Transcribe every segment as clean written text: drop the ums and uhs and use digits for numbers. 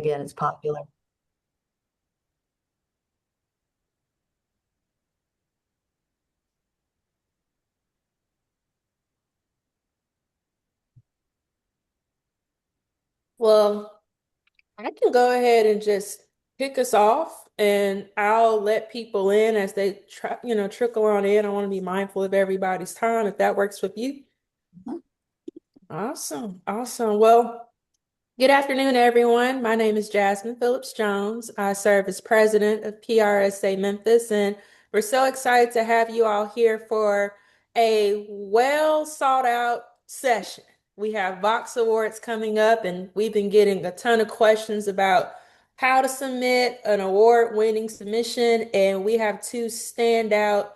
big and it's popular. Well, I can go ahead and just kick us off and I'll let people in as they trickle on in. I want to be mindful of everybody's time if that works with you. Mhm. Awesome. Awesome. Well, good afternoon, everyone. My name is Jasmine Phillips Jones. I serve as president of PRSA Memphis, and we're so excited to have you all here for a well sought out session. We have Vox Awards coming up, and we've been getting a ton of questions about how to submit an award-winning submission, and we have two standout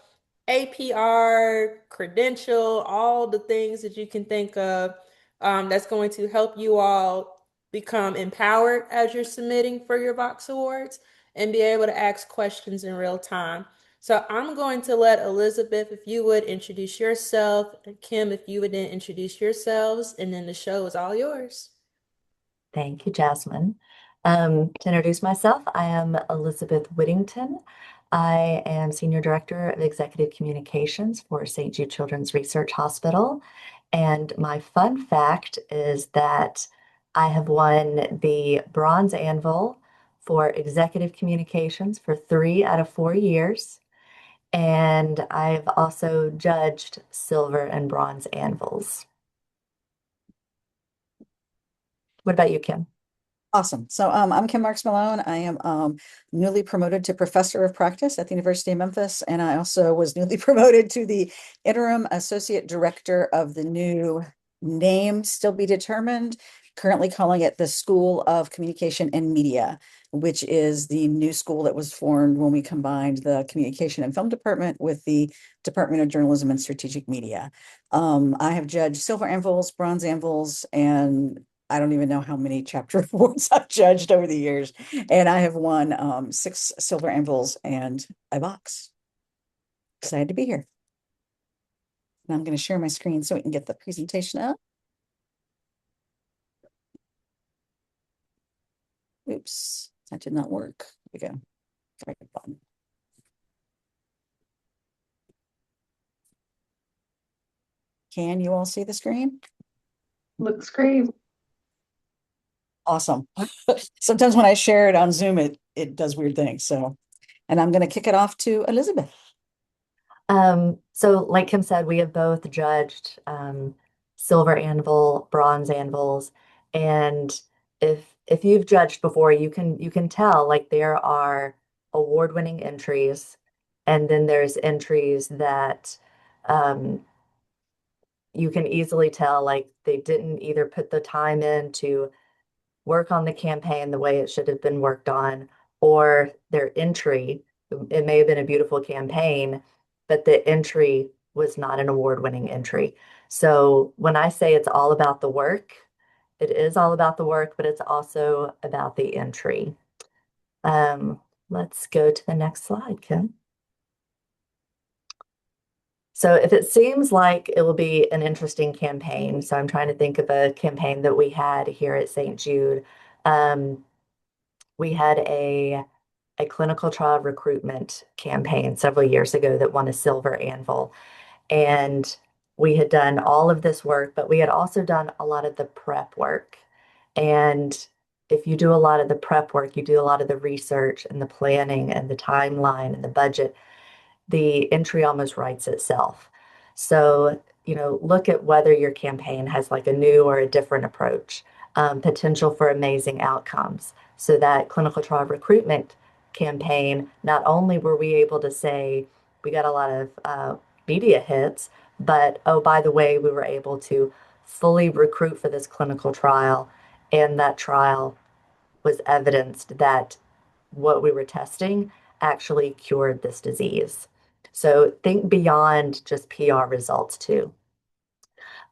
APR, credential, all the things that you can think of that's going to help you all become empowered as you're submitting for your Vox Awards and be able to ask questions in real time. So I'm going to let Elizabeth, if you would introduce yourself, and Kim, if you would then introduce yourselves, and then the show is all yours. Thank you, Jasmine. To introduce myself, I am Elizabeth Whittington. I am Senior Director of Executive Communications for St. Jude Children's Research Hospital. And my fun fact is that I have won the Bronze Anvil for Executive Communications for 3 out of 4 years. And I've also judged silver and bronze anvils. What about you, Kim? Awesome. I'm Kim Marks Malone. I am newly promoted to professor of practice at the University of Memphis, and I also was newly promoted to the interim associate director of the new name, still be determined, currently calling it the School of Communication and Media, which is the new school that was formed when we combined the Communication and Film Department with the Department of Journalism and Strategic Media. I have judged silver anvils, bronze anvils, and I don't even know how many chapter awards I've judged over the years. And I have won 6 silver anvils and a box. Excited to be here. And I'm going to share my screen so we can get the presentation up. Oops, that did not work. Here we go. Right button. Can you all see the screen? Looks great. Awesome. Sometimes when I share it on Zoom, it does weird things. And I'm going to kick it off to Elizabeth. So like Kim said, we have both judged silver anvil, bronze anvils, and if you've judged before, you can tell like there are award-winning entries, and then there's entries that um, you can easily tell like they didn't either put the time in to work on the campaign the way it should have been worked on, or their entry, it may have been a beautiful campaign, but the entry was not an award-winning entry. So when I say it's all about the work, it is all about the work, but it's also about the entry. Um, let's go to the next slide, Kim. So if it seems like it will be an interesting campaign, so I'm trying to think of a campaign that we had here at St. Jude. Um, we had a clinical trial recruitment campaign several years ago that won a silver anvil. And we had done all of this work, but we had also done a lot of the prep work. And if you do a lot of the prep work, you do a lot of the research and the planning and the timeline and the budget, the entry almost writes itself. So, look at whether your campaign has like a new or a different approach, potential for amazing outcomes. So that clinical trial recruitment campaign, not only were we able to say we got a lot of media hits, but oh, by the way, we were able to fully recruit for this clinical trial, and that trial was evidenced that what we were testing actually cured this disease. So think beyond just PR results too.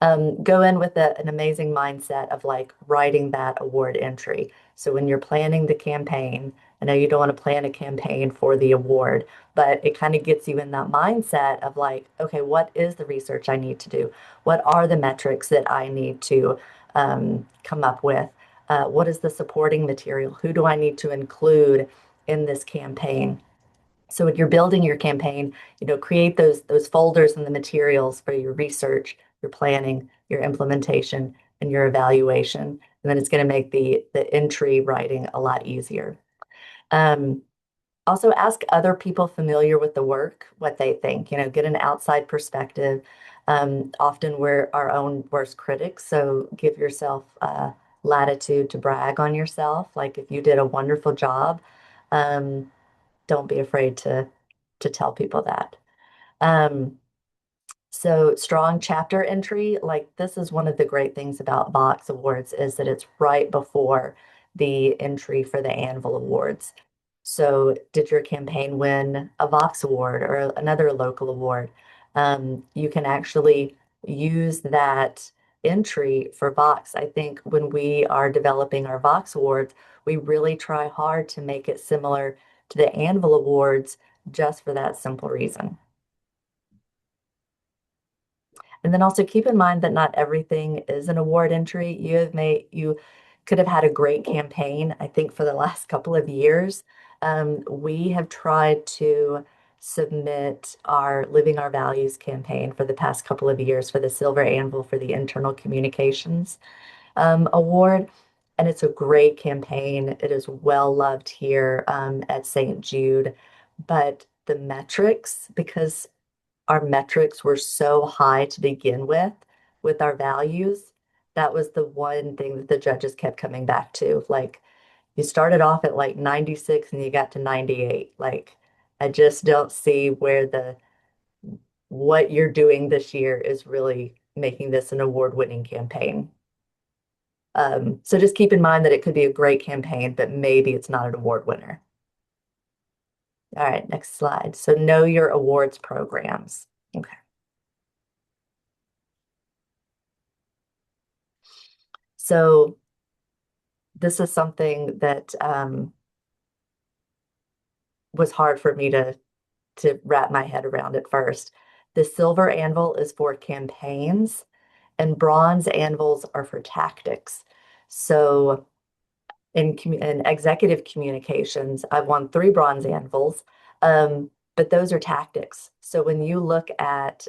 Go in with an amazing mindset of like writing that award entry. So when you're planning the campaign, I know you don't want to plan a campaign for the award, but it kind of gets you in that mindset of like, okay, what is the research I need to do? What are the metrics that I need to come up with? What is the supporting material? Who do I need to include in this campaign? So when you're building your campaign, create those folders and the materials for your research, your planning, your implementation, and your evaluation. And then it's going to make the entry writing a lot easier. Um, Also ask other people familiar with the work what they think, get an outside perspective. Often we're our own worst critics, so give yourself latitude to brag on yourself. Like if you did a wonderful job, um, don't be afraid to tell people that. Um, so strong chapter entry, like this is one of the great things about Vox Awards is that it's right before the entry for the Anvil Awards. So did your campaign win a Vox Award or another local award? You can actually use that entry for Vox. I think when we are developing our Vox Awards, we really try hard to make it similar to the Anvil Awards just for that simple reason. And then also keep in mind that not everything is an award entry. You could have had a great campaign. I think for the last couple of years, we have tried to submit our Living Our Values campaign for the past couple of years for the Silver Anvil for the Internal Communications Award. And it's a great campaign. It is well loved here at St. Jude. But the metrics, because our metrics were so high to begin with our values. That was the one thing that the judges kept coming back to. Like, you started off at like 96 and you got to 98. Like, I just don't see where what you're doing this year is really making this an award-winning campaign. So just keep in mind that it could be a great campaign, but maybe it's not an award winner. All right, next slide. So know your awards programs. Okay. So this is something that was hard for me to wrap my head around at first. The silver anvil is for campaigns, and bronze anvils are for tactics. So in executive communications, I've won 3 bronze anvils, but those are tactics. So when you look at,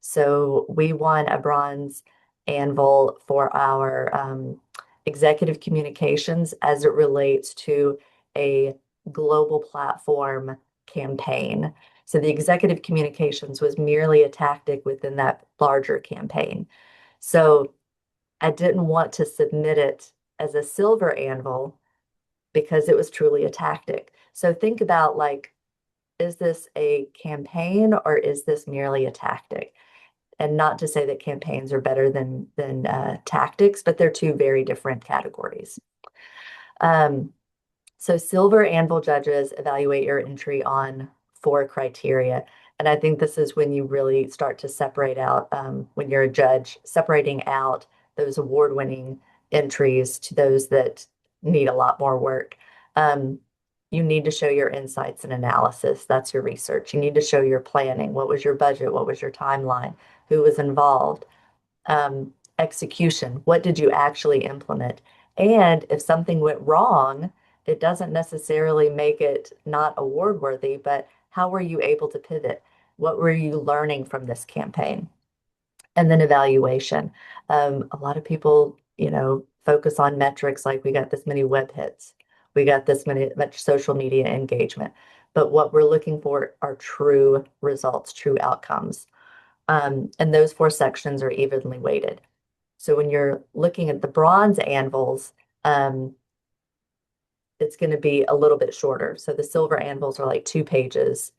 so we won a bronze anvil for our executive communications as it relates to a global platform campaign. So the executive communications was merely a tactic within that larger campaign. So I didn't want to submit it as a silver anvil because it was truly a tactic. So think about like, is this a campaign or is this merely a tactic? And not to say that campaigns are better than tactics, but they're two very different categories. So silver anvil judges evaluate your entry on 4 criteria. And I think this is when you really start to separate out, when you're a judge, separating out those award-winning entries to those that need a lot more work. You need to show your insights and analysis. That's your research. You need to show your planning. What was your budget? What was your timeline? Who was involved? Execution. What did you actually implement? And if something went wrong, it doesn't necessarily make it not award worthy, but how were you able to pivot? What were you learning from this campaign? And then evaluation. A lot of people, focus on metrics like we got this many web hits, we got this much social media engagement. But what we're looking for are true results, true outcomes. And those 4 sections are evenly weighted. So when you're looking at the bronze anvils, it's going to be a little bit shorter. So the silver anvils are like 2 pages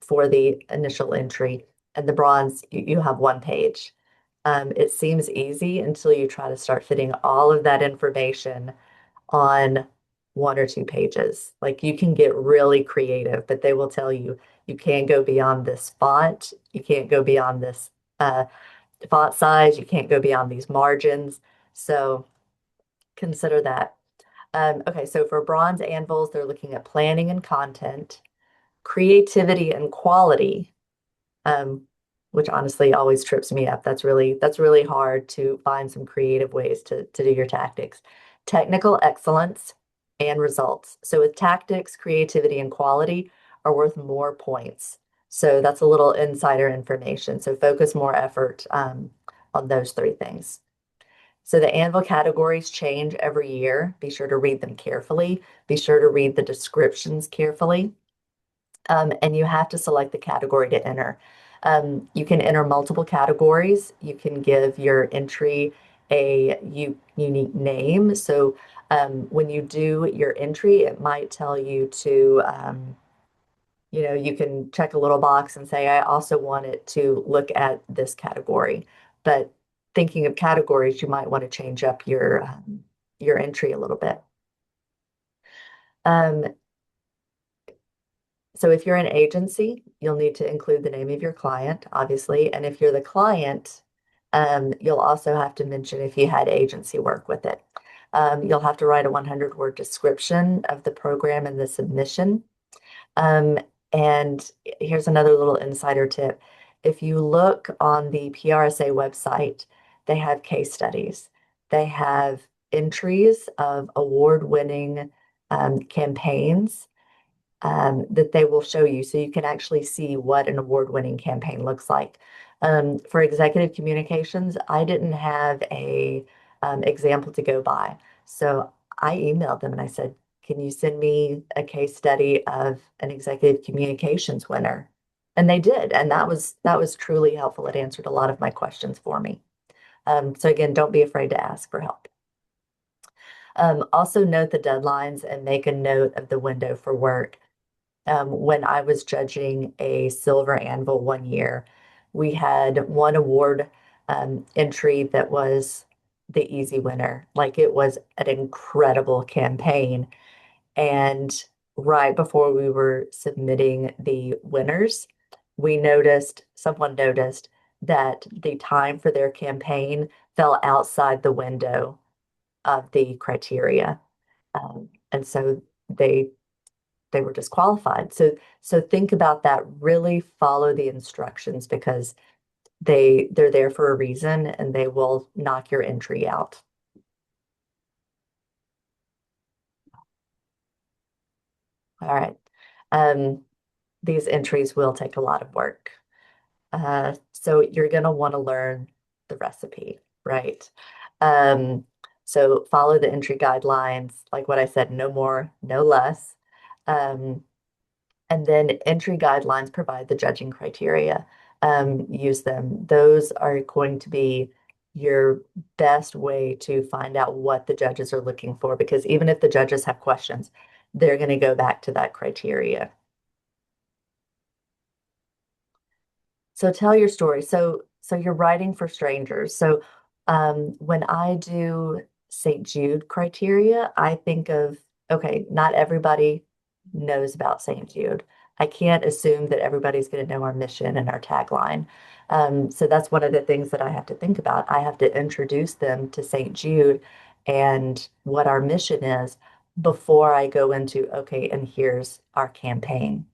for the initial entry, and the bronze, you have 1 page. It seems easy until you try to start fitting all of that information on 1 or 2 pages. Like you can get really creative, but they will tell you you can't go beyond this font, you can't go beyond this font size, you can't go beyond these margins. So consider that. Okay, so for bronze anvils, they're looking at planning and content, creativity and quality. Um, which honestly always trips me up. That's really hard to find some creative ways to do your tactics. Technical excellence and results. So with tactics, creativity, and quality are worth more points. So that's a little insider information. So focus more effort on those three things. So the Anvil categories change every year. Be sure to read them carefully. Be sure to read the descriptions carefully. And you have to select the category to enter. You can enter multiple categories. You can give your entry a unique name. So when you do your entry, it might tell you to, you can check a little box and say, I also want it to look at this category. But thinking of categories, you might want to change up your entry a little bit. Um, So if you're an agency, you'll need to include the name of your client, obviously. And if you're the client, you'll also have to mention if you had agency work with it. You'll have to write a 100-word description of the program and the submission. Um, and here's another little insider tip. If you look on the PRSA website, they have case studies. They have entries of award-winning campaigns that they will show you so you can actually see what an award-winning campaign looks like. For executive communications, I didn't have a example to go by. So I emailed them and I said, can you send me a case study of an executive communications winner? And they did, and that was truly helpful. It answered a lot of my questions for me. So again, don't be afraid to ask for help. Also note the deadlines and make a note of the window for work. When I was judging a silver anvil one year, we had one award entry that was the easy winner. Like it was an incredible campaign. And right before we were submitting the winners, someone noticed that the time for their campaign fell outside the window of the criteria. And so they they were disqualified. So think about that. Really follow the instructions because they're there for a reason and they will knock your entry out. All right. Um, these entries will take a lot of work. So you're going to want to learn the recipe, right? Um, so follow the entry guidelines, like what I said, no more, no less. Um, And then entry guidelines provide the judging criteria. Use them. Those are going to be your best way to find out what the judges are looking for, because even if the judges have questions, they're going to go back to that criteria. So tell your story. So you're writing for strangers. So when I do St. Jude criteria, I think of, okay, not everybody knows about St. Jude. I can't assume that everybody's going to know our mission and our tagline. So that's one of the things that I have to think about. I have to introduce them to St. Jude and what our mission is before I go into, okay, and here's our campaign.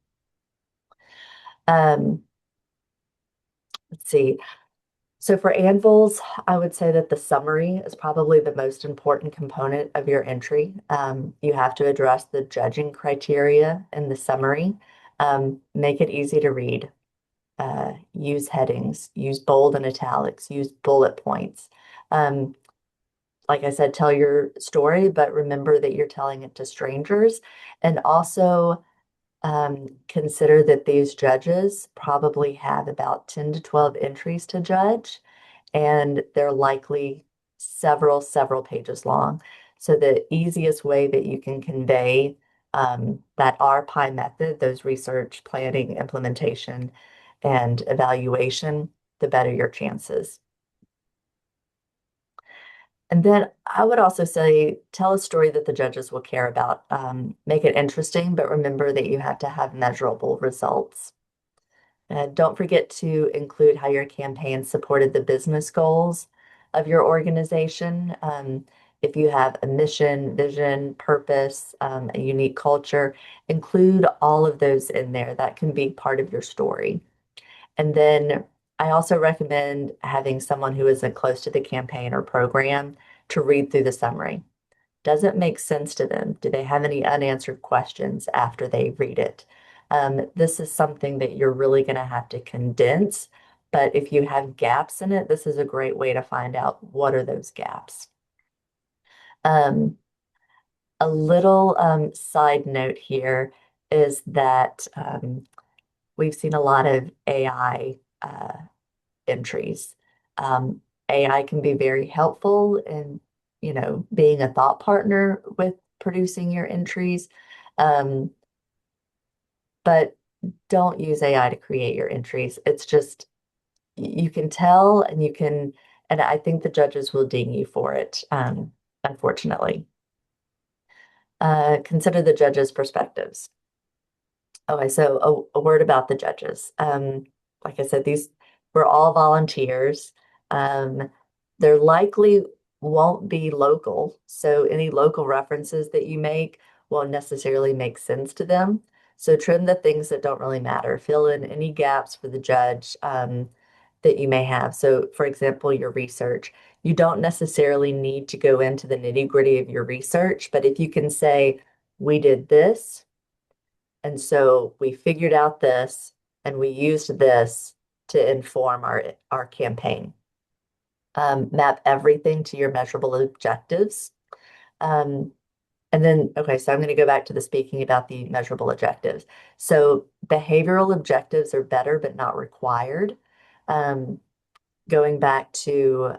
Um, let's see. So for anvils, I would say that the summary is probably the most important component of your entry. You have to address the judging criteria in the summary. Make it easy to read. Use headings, use bold and italics, use bullet points. Um, like I said, tell your story, but remember that you're telling it to strangers. And also consider that these judges probably have about 10 to 12 entries to judge, and they're likely several pages long. So the easiest way that you can convey that RPI method, those research, planning, implementation, and evaluation, the better your chances. And then I would also say, tell a story that the judges will care about. Make it interesting, but remember that you have to have measurable results. Don't forget to include how your campaign supported the business goals of your organization. If you have a mission, vision, purpose, a unique culture, include all of those in there. That can be part of your story. And then I also recommend having someone who isn't close to the campaign or program to read through the summary. Does it make sense to them? Do they have any unanswered questions after they read it? This is something that you're really going to have to condense, but if you have gaps in it, this is a great way to find out what are those gaps. Um, a little side note here is that we've seen a lot of AI entries. Um, AI can be very helpful in, being a thought partner with producing your entries, um, but don't use AI to create your entries. It's just, you can tell and I think the judges will ding you for it, unfortunately. Consider the judges' perspectives. Okay, so a word about the judges. Like I said, these were all volunteers. Um, there likely won't be local, so any local references that you make won't necessarily make sense to them. So trim the things that don't really matter. Fill in any gaps for the judge that you may have. So, for example, your research. You don't necessarily need to go into the nitty-gritty of your research, but if you can say, we did this. And so we figured out this and we used this to inform our campaign. Map everything to your measurable objectives. Um, and then, okay, so I'm going to go back to the speaking about the measurable objectives. So behavioral objectives are better, but not required. Um, Going back to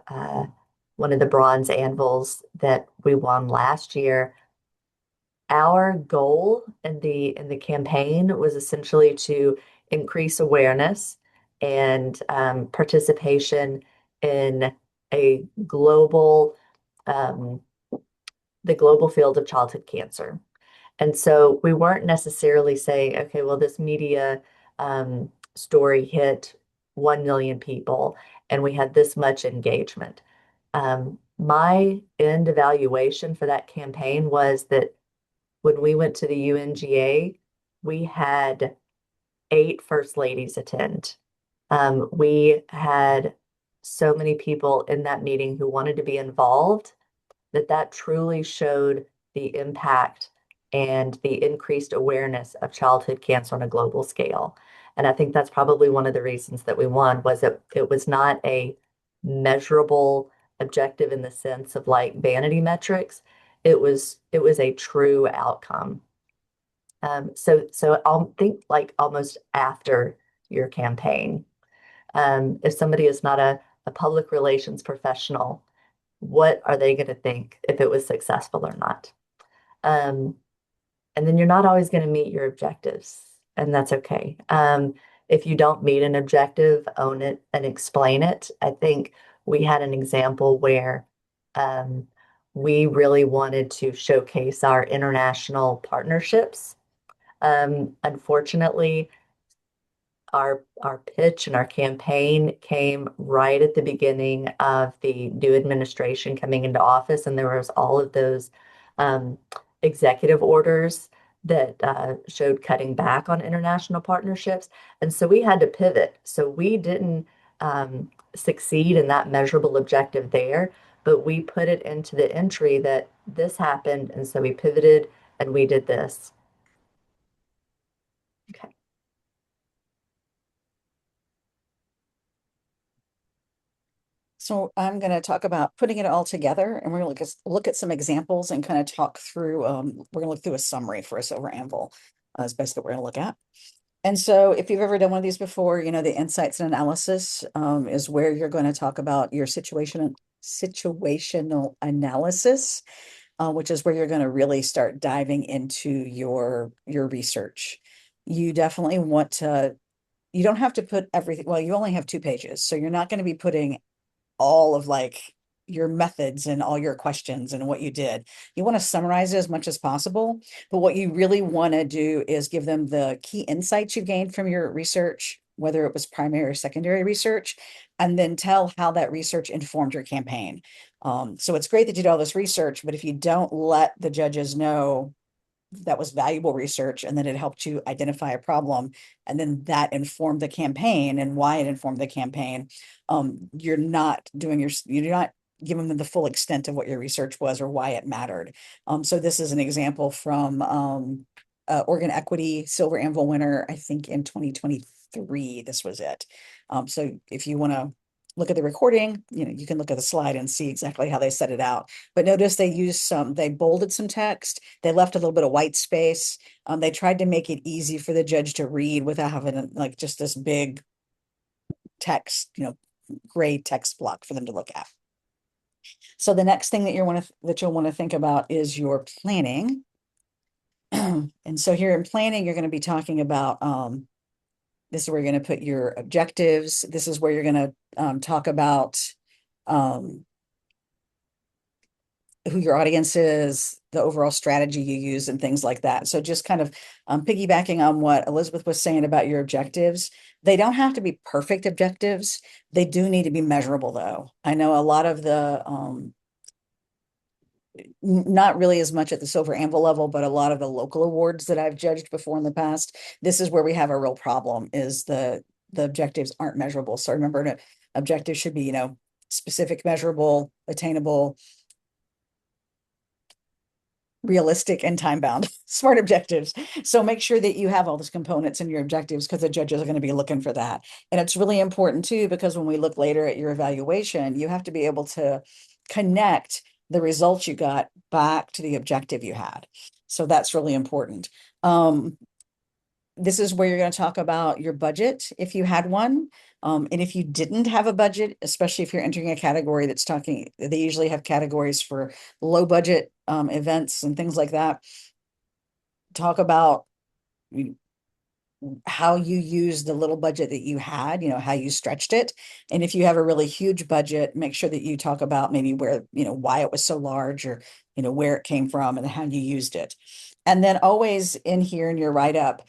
one of the bronze anvils that we won last year, our goal in the campaign was essentially to increase awareness and participation in a um, the global field of childhood cancer. And so we weren't necessarily saying, okay, well, this media story hit 1 million people and we had this much engagement. My end evaluation for that campaign was that when we went to the UNGA, we had 8 first ladies attend. We had so many people in that meeting who wanted to be involved that truly showed the impact and the increased awareness of childhood cancer on a global scale. And I think that's probably one of the reasons that we won was that it was not a measurable objective in the sense of like vanity metrics. It was a true outcome. So I'll think like almost after your campaign. If somebody is not a public relations professional, what are they going to think if it was successful or not? Um, and then you're not always going to meet your objectives, and that's okay. If you don't meet an objective, own it and explain it. I think we had an example where um, we really wanted to showcase our international partnerships. Unfortunately, our pitch and our campaign came right at the beginning of the new administration coming into office, and there was all of those um, executive orders that showed cutting back on international partnerships, and so we had to pivot. So we didn't succeed in that measurable objective there, but we put it into the entry that this happened, and so we pivoted and we did this. Okay. So I'm going to talk about putting it all together, and we're going to look at some examples and kind of talk through, we're going to look through a summary for a silver anvil, is basically what we're going to look at. And so if you've ever done one of these before, the insights and analysis is where you're going to talk about your situational analysis, which is where you're going to really start diving into your research. You definitely want to, you don't have to put everything, well, you only have 2 pages, so you're not going to be putting all of like your methods and all your questions and what you did. You want to summarize it as much as possible, but what you really want to do is give them the key insights you gained from your research, whether it was primary or secondary research, and then tell how that research informed your campaign. So it's great that you did all this research, but if you don't let the judges know that was valuable research, and then it helped you identify a problem, and then that informed the campaign and why it informed the campaign. You're not you're not giving them the full extent of what your research was or why it mattered. So this is an example from Oregon Equity Silver Anvil winner, I think in 2023, this was it. So if you want to look at the recording, you can look at the slide and see exactly how they set it out. But notice they bolded some text, they left a little bit of white space. They tried to make it easy for the judge to read without having like just this big text, gray text block for them to look at. So the next thing that you'll want to think about is your planning. And so here in planning, you're going to be talking about this is where you're going to put your objectives. This is where you're going to talk about who your audience is, the overall strategy you use, and things like that. So just kind of piggybacking on what Elizabeth was saying about your objectives, they don't have to be perfect objectives. They do need to be measurable, though. I know a lot of the not really as much at the Silver Anvil level, but a lot of the local awards that I've judged before in the past, this is where we have a real problem, is the objectives aren't measurable. So remember, an objective should be, specific, measurable, attainable, realistic, and time bound. Smart objectives. So make sure that you have all those components in your objectives, because the judges are going to be looking for that. And it's really important too, because when we look later at your evaluation, you have to be able to connect the results you got back to the objective you had. So that's really important. This is where you're going to talk about your budget, if you had one. And if you didn't have a budget, especially if you're entering a category they usually have categories for low budget events and things like that. Talk about how you use the little budget that you had, how you stretched it. And if you have a really huge budget, make sure that you talk about maybe where, why it was so large, or, where it came from and how you used it. And then always in here in your write-up,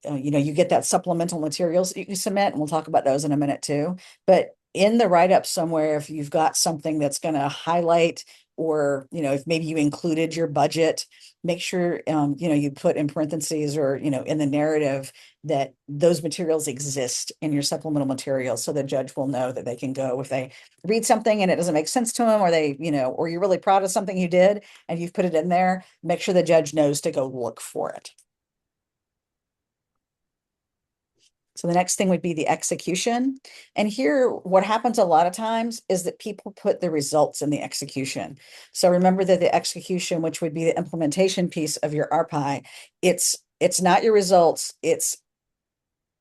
you get that supplemental materials that you can submit, and we'll talk about those in a minute too. But in the write-up somewhere, if you've got something that's going to highlight, or, if maybe you included your budget, make sure, you put in parentheses, or, in the narrative, that those materials exist in your supplemental materials, so the judge will know that they can go, if they read something and it doesn't make sense to them, or or you're really proud of something you did and you've put it in there, make sure the judge knows to go look for it. So the next thing would be the execution. And here, what happens a lot of times is that people put the results in the execution. So remember that the execution, which would be the implementation piece of your RPI, it's not your results, it's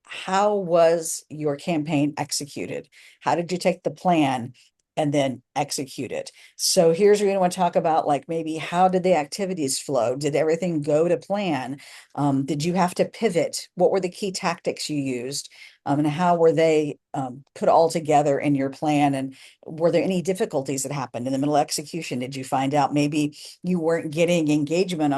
how was your campaign executed? How did you take the plan and then execute it? So here's where you want to talk about, like, maybe how did the activities flow? Did everything go to plan? Did you have to pivot? What were the key tactics you used? And how were they put all together in your plan? And were there any difficulties that happened in the middle of execution? Did you find out maybe you weren't getting engagement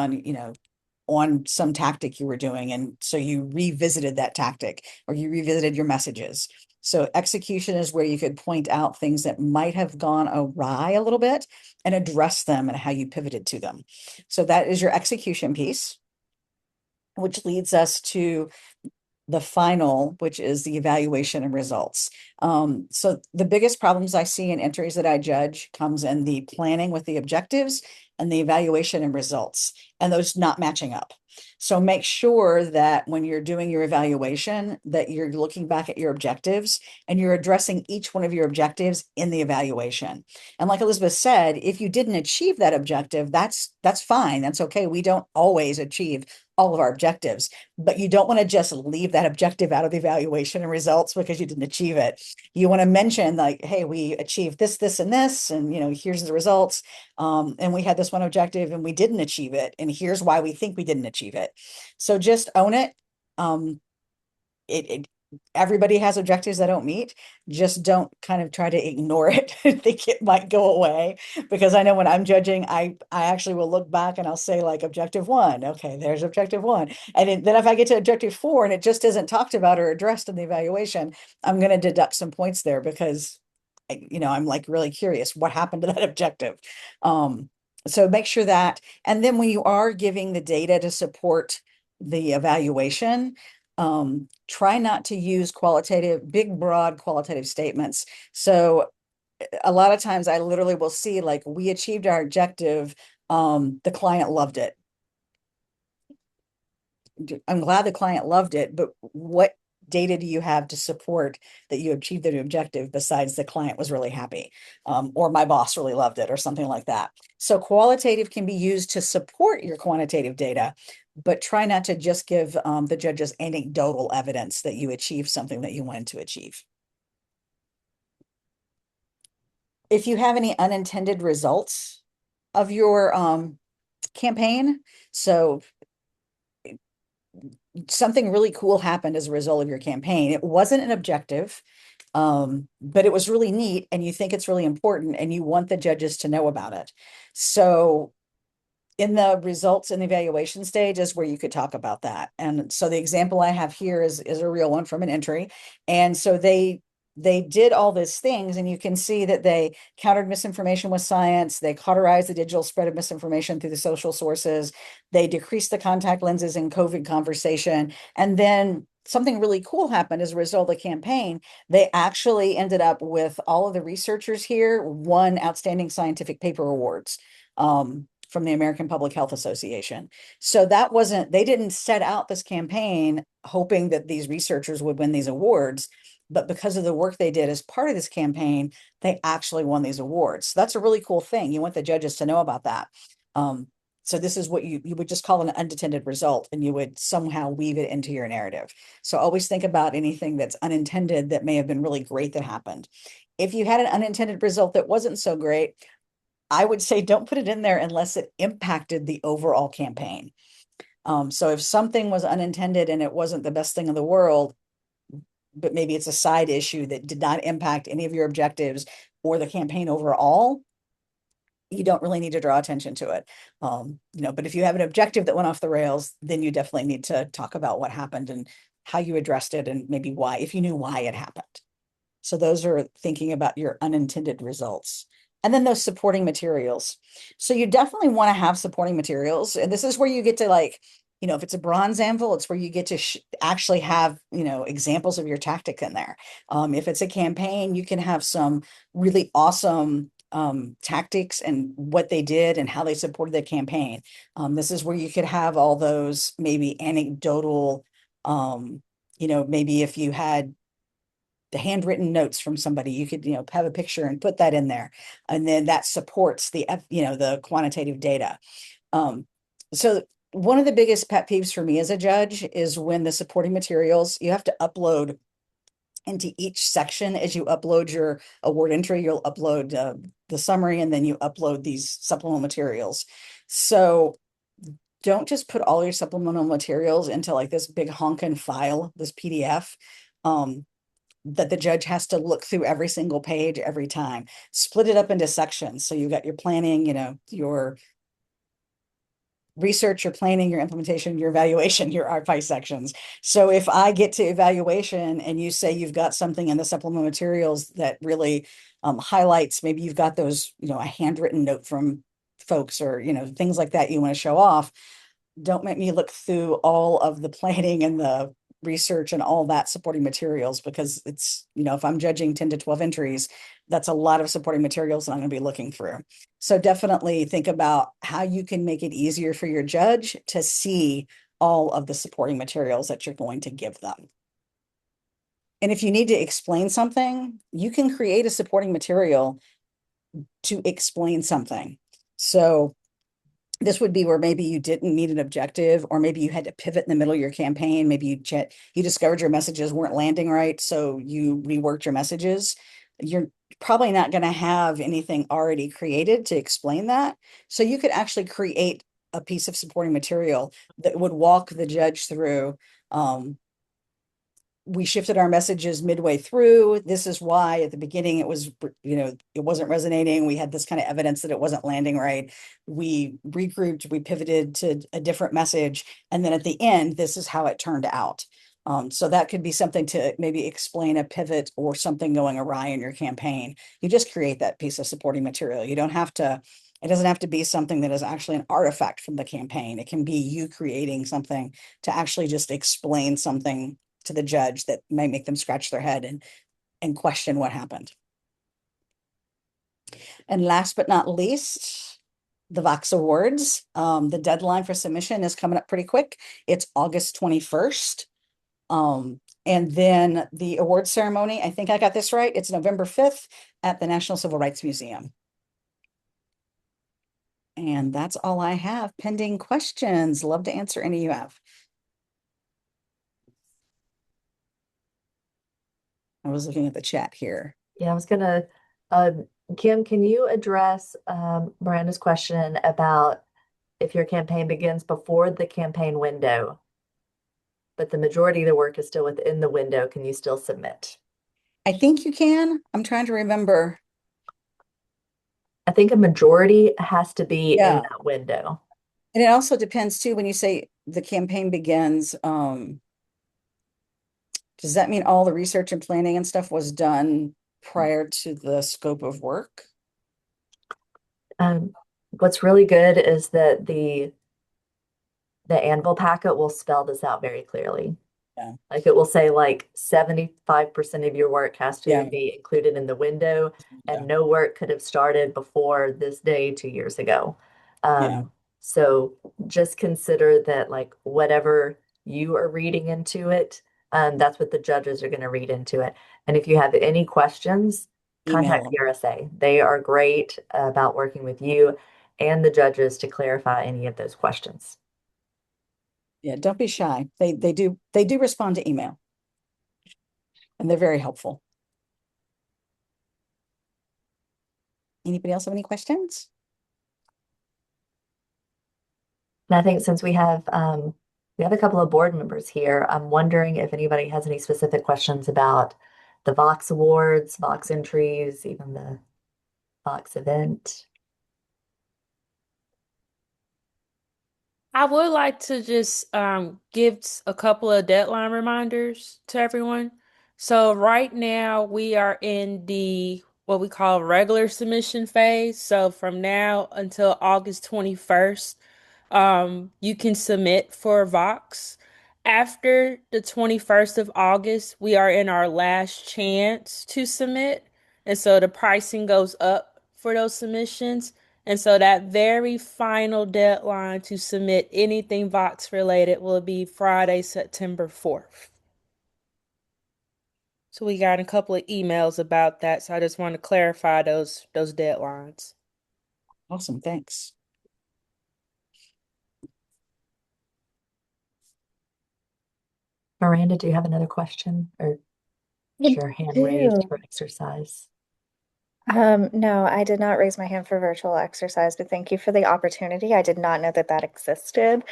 on some tactic you were doing, and so you revisited that tactic, or you revisited your messages? So execution is where you could point out things that might have gone awry a little bit and address them and how you pivoted to them. So that is your execution piece, which leads us to the final, which is the evaluation and results. So the biggest problems I see in entries that I judge comes in the planning with the objectives and the evaluation and results, and those not matching up. So make sure that when you're doing your evaluation, that you're looking back at your objectives and you're addressing each one of your objectives in the evaluation. And like Elizabeth said, if you didn't achieve that objective, that's fine. That's okay. We don't always achieve all of our objectives, but you don't want to just leave that objective out of the evaluation and results because you didn't achieve it. You want to mention, like, hey, we achieved this, this, and this, and here's the results. And we had this one objective and we didn't achieve it, and here's why we think we didn't achieve it. So just own it. Everybody has objectives that don't meet. Just don't kind of try to ignore it and think it might go away. Because I know when I'm judging, I actually will look back and I'll say, like, objective 1. Okay, there's objective 1. And then if I get to objective 4 and it just isn't talked about or addressed in the evaluation, I'm going to deduct some points there, because I'm like really curious what happened to that objective. So make sure that, and then when you are giving the data to support the evaluation, try not to use big, broad qualitative statements. So a lot of times I literally will see like, we achieved our objective. The client loved it. I'm glad the client loved it, but what data do you have to support that you achieved the objective besides the client was really happy, or my boss really loved it, or something like that? So qualitative can be used to support your quantitative data, but try not to just give the judges anecdotal evidence that you achieved something that you wanted to achieve. If you have any unintended results of your campaign, so something really cool happened as a result of your campaign. It wasn't an objective, but it was really neat, and you think it's really important, and you want the judges to know about it. So in the results and evaluation stage is where you could talk about that. And so the example I have here is a real one from an entry. And so they did all these things, and you can see that they countered misinformation with science. They cauterized the digital spread of misinformation through the social sources. They decreased the contact lenses in COVID conversation. And then something really cool happened as a result of the campaign. They actually ended up with all of the researchers here won outstanding scientific paper awards. From the American Public Health Association. So they didn't set out this campaign hoping that these researchers would win these awards, but because of the work they did as part of this campaign, they actually won these awards. So that's a really cool thing. You want the judges to know about that. So this is what you would just call an unintended result, and you would somehow weave it into your narrative. So always think about anything that's unintended that may have been really great that happened. If you had an unintended result that wasn't so great, I would say don't put it in there unless it impacted the overall campaign. So if something was unintended and it wasn't the best thing in the world, but maybe it's a side issue that did not impact any of your objectives or the campaign overall, you don't really need to draw attention to it. But if you have an objective that went off the rails, then you definitely need to talk about what happened and how you addressed it, and maybe why, if you knew why it happened. So those are thinking about your unintended results. And then those supporting materials. So you definitely want to have supporting materials. And this is where you get to, like, if it's a bronze anvil, it's where you get to actually have, examples of your tactic in there. If it's a campaign, you can have some really awesome tactics and what they did and how they supported the campaign. This is where you could have all those maybe anecdotal, maybe if you had the handwritten notes from somebody, you could, have a picture and put that in there. And then that supports the quantitative data. So one of the biggest pet peeves for me as a judge is when the supporting materials, you have to upload into each section. As you upload your award entry, you'll upload the summary, and then you upload these supplemental materials. So don't just put all your supplemental materials into like this big honking file, this PDF. That the judge has to look through every single page every time. Split it up into sections. So you got your planning, your research, your planning, your implementation, your evaluation, your R5 sections. So if I get to evaluation and you say you've got something in the supplemental materials that really highlights, maybe you've got those, a handwritten note from folks, or, things like that you want to show off, don't make me look through all of the planning and the research and all that supporting materials, because it's, if I'm judging 10 to 12 entries, that's a lot of supporting materials that I'm going to be looking through. So definitely think about how you can make it easier for your judge to see all of the supporting materials that you're going to give them. And if you need to explain something, you can create a supporting material to explain something. So this would be where maybe you didn't meet an objective, or maybe you had to pivot in the middle of your campaign. Maybe you discovered your messages weren't landing right, so you reworked your messages. You're probably not going to have anything already created to explain that. So you could actually create a piece of supporting material that would walk the judge through. We shifted our messages midway through. This is why at the beginning it was, it wasn't resonating. We had this kind of evidence that it wasn't landing right. We regrouped, we pivoted to a different message. And then at the end, this is how it turned out. So that could be something to maybe explain a pivot or something going awry in your campaign. You just create that piece of supporting material. You don't have to It doesn't have to be something that is actually an artifact from the campaign. It can be you creating something to actually just explain something to the judge that may make them scratch their head and question what happened. And last but not least, the Vox Awards. The deadline for submission is coming up pretty quick. It's August 21st. And then the award ceremony, I think I got this right. It's November 5th at the National Civil Rights Museum. And that's all I have. Pending questions. Love to answer any you have. I was looking at the chat here. Yeah, I was gonna, Kim, can you address Miranda's question about if your campaign begins before the campaign window, but the majority of the work is still within the window, can you still submit? I think you can. I'm trying to remember. I think a majority has to be in Yeah. that window. And it also depends too, when you say the campaign begins, does that mean all the research and planning and stuff was done prior to the scope of work? What's really good is that the Anvil packet will spell this out very clearly. Yeah. Like it will say like 75% of your work has to Yeah. be included in the window, Yeah. and no work could have started before this day 2 years ago. Yeah. So just consider that like whatever you are reading into it, that's what the judges are going to read into it. And if you have any questions, Email contact them. PRSA. They are great about working with you and the judges to clarify any of those questions. Yeah, don't be shy. They do respond to email, and they're very helpful. Anybody else have any questions? And I think since we have a couple of board members here, I'm wondering if anybody has any specific questions about the Vox Awards, Vox entries, even the Vox event. I would like to just give a couple of deadline reminders to everyone. So right now we are in the what we call regular submission phase. So from now until August 21st, you can submit for Vox. After the 21st of August, we are in our last chance to submit. And so the pricing goes up for those submissions. And so that very final deadline to submit anything Vox related will be Friday, September 4th. So we got a couple of emails about that. So I just want to clarify those deadlines. Awesome, thanks. Miranda, do you have another question or I is your hand raised do. for exercise? No, I did not raise my hand for virtual exercise, but thank you for the opportunity. I did not know that that existed.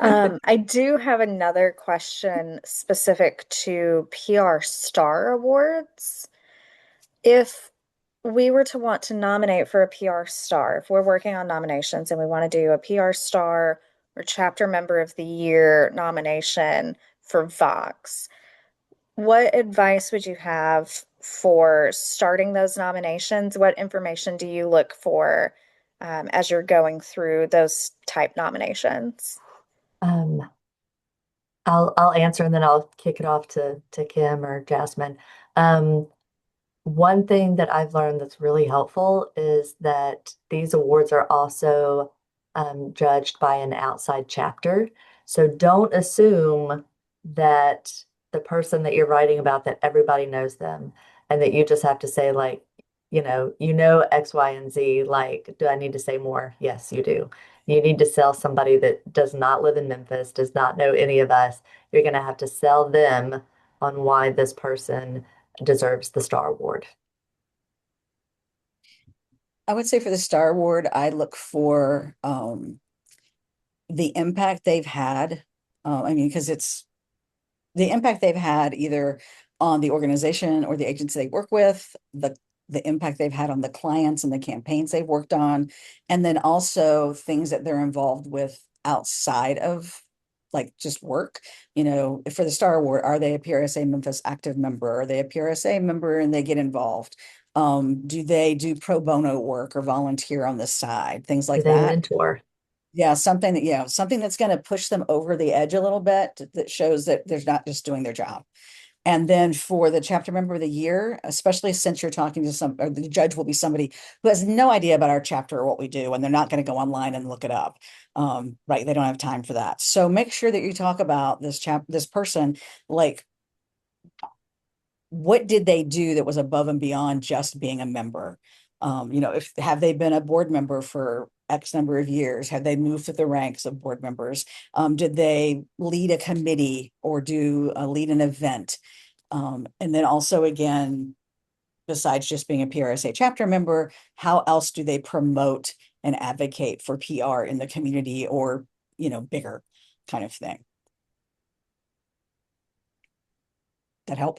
I do have another question specific to PR Star Awards. If we were to want to nominate for a PR Star, if we're working on nominations and we want to do a PR Star or Chapter Member of the Year nomination for Vox, what advice would you have for starting those nominations? What information do you look for as you're going through those type nominations? Um, I'll answer and then I'll kick it off to Kim or Jasmine. Um, One thing that I've learned that's really helpful is that these awards are also judged by an outside chapter. So don't assume that the person that you're writing about, that everybody knows them and that you just have to say like, you know X, Y, and Z. Like, do I need to say more? Yes, you do. You need to sell somebody that does not live in Memphis, does not know any of us. You're going to have to sell them on why this person deserves the Star Award. I would say for the Star Award, I look for the impact they've had. I mean, because it's the impact they've had either on the organization or the agency they work with, the impact they've had on the clients and the campaigns they've worked on, and then also things that they're involved with outside of like just work. For the Star Award, are they a PRSA Memphis active member? Are they a PRSA member and they get involved? Do they do pro bono work or volunteer on the side? Things Do like they that. mentor? Yeah, something that's going to push them over the edge a little bit that shows that they're not just doing their job. And then for the chapter member of the year, especially since you're talking to or the judge will be somebody who has no idea about our chapter or what we do, and they're not going to go online and look it up. Right. They don't have time for that. So make sure that you talk about this person, like, what did they do that was above and beyond just being a member? If have they been a board member for X number of years? Have they moved through the ranks of board members? Did they lead a committee or lead an event? And then also, again, besides just being a PRSA chapter member, how else do they promote and advocate for PR in the community or, bigger kind of thing? That help?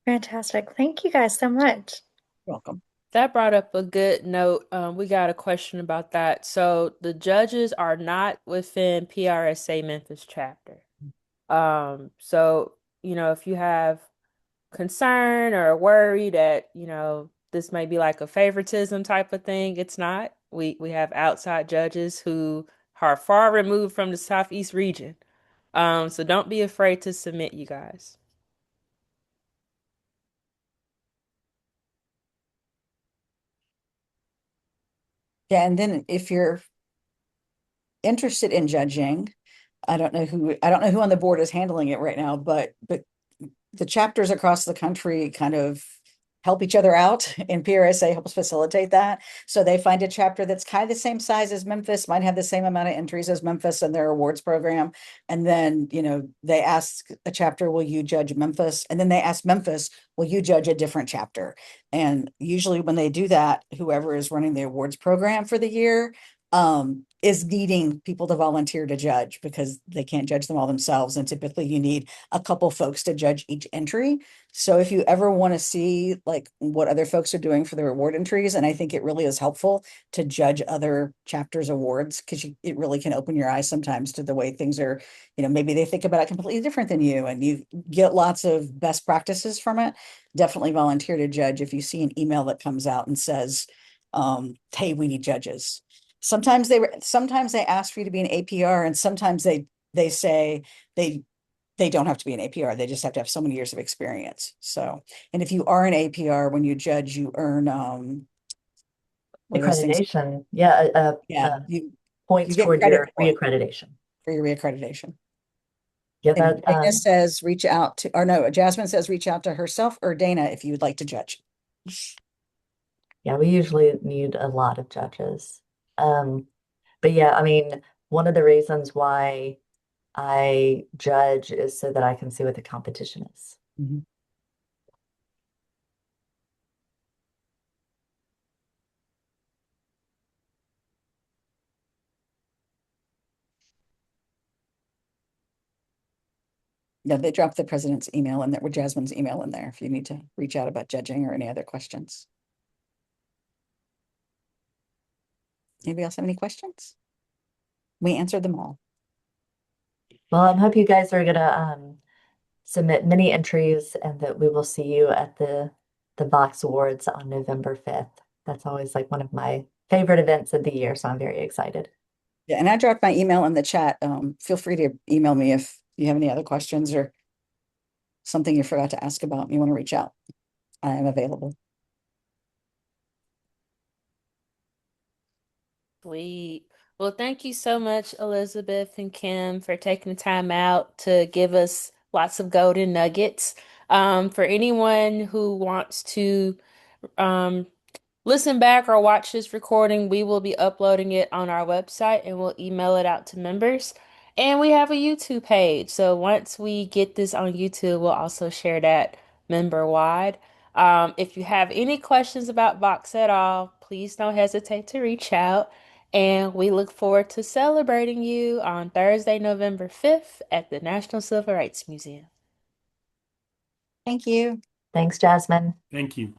Fantastic. Thank you guys so much. Welcome. That brought up a good note. We got a question about that. So the judges are not within PRSA Memphis chapter. So, if you have concern or worry that, this may be like a favoritism type of thing, it's not. We have outside judges who are far removed from the Southeast region. So don't be afraid to submit, you guys. Yeah, and then if you're interested in judging, I don't know who on the board is handling it right now, but the chapters across the country kind of help each other out, and PRSA helps facilitate that. So they find a chapter that's kind of the same size as Memphis, might have the same amount of entries as Memphis in their awards program. And then, they ask a chapter, will you judge Memphis? And then they ask Memphis, will you judge a different chapter? And usually when they do that, whoever is running the awards program for the year is needing people to volunteer to judge because they can't judge them all themselves. And typically you need a couple folks to judge each entry. So if you ever want to see like what other folks are doing for the reward entries, and I think it really is helpful to judge other chapters awards because it really can open your eyes sometimes to the way things are, maybe they think about it completely different than you and you get lots of best practices from it. Definitely volunteer to judge if you see an email that comes out and says, hey, we need judges. Sometimes they ask for you to be an APR, and sometimes they say they don't have to be an APR. They just have to have so many years of experience. So, and if you are an APR, when you judge, you earn what are those things? Accreditation. Yeah, Yeah, you points get toward credit your reaccreditation. for your reaccreditation. Yeah, And that Dana says reach out to, or no, Jasmine says reach out to herself or Dana if you would like to judge. yeah, we usually need a lot of judges. Um, but yeah, I mean, one of the reasons why I judge is so that I can see what the competition is. Mhm. Yeah, they dropped the president's email in there with Jasmine's email in there if you need to reach out about judging or any other questions. Anybody else have any questions? We answered them all. Well, I hope you guys are gonna submit many entries and that we will see you at the Vox Awards on November 5th. That's always like one of my favorite events of the year, so I'm very excited. Yeah, and I dropped my email in the chat. Feel free to email me if you have any other questions or something you forgot to ask about and you want to reach out. I am available. Sweet. Well, thank you so much, Elizabeth and Kim, for taking the time out to give us lots of golden nuggets. For anyone who wants to um, listen back or watch this recording, we will be uploading it on our website and we'll email it out to members. And we have a YouTube page. So once we get this on YouTube, we'll also share that member wide. If you have any questions about Vox at all, please don't hesitate to reach out. And we look forward to celebrating you on Thursday, November 5th at the National Civil Rights Museum. Thank you. Thanks, Jasmine. Thank you.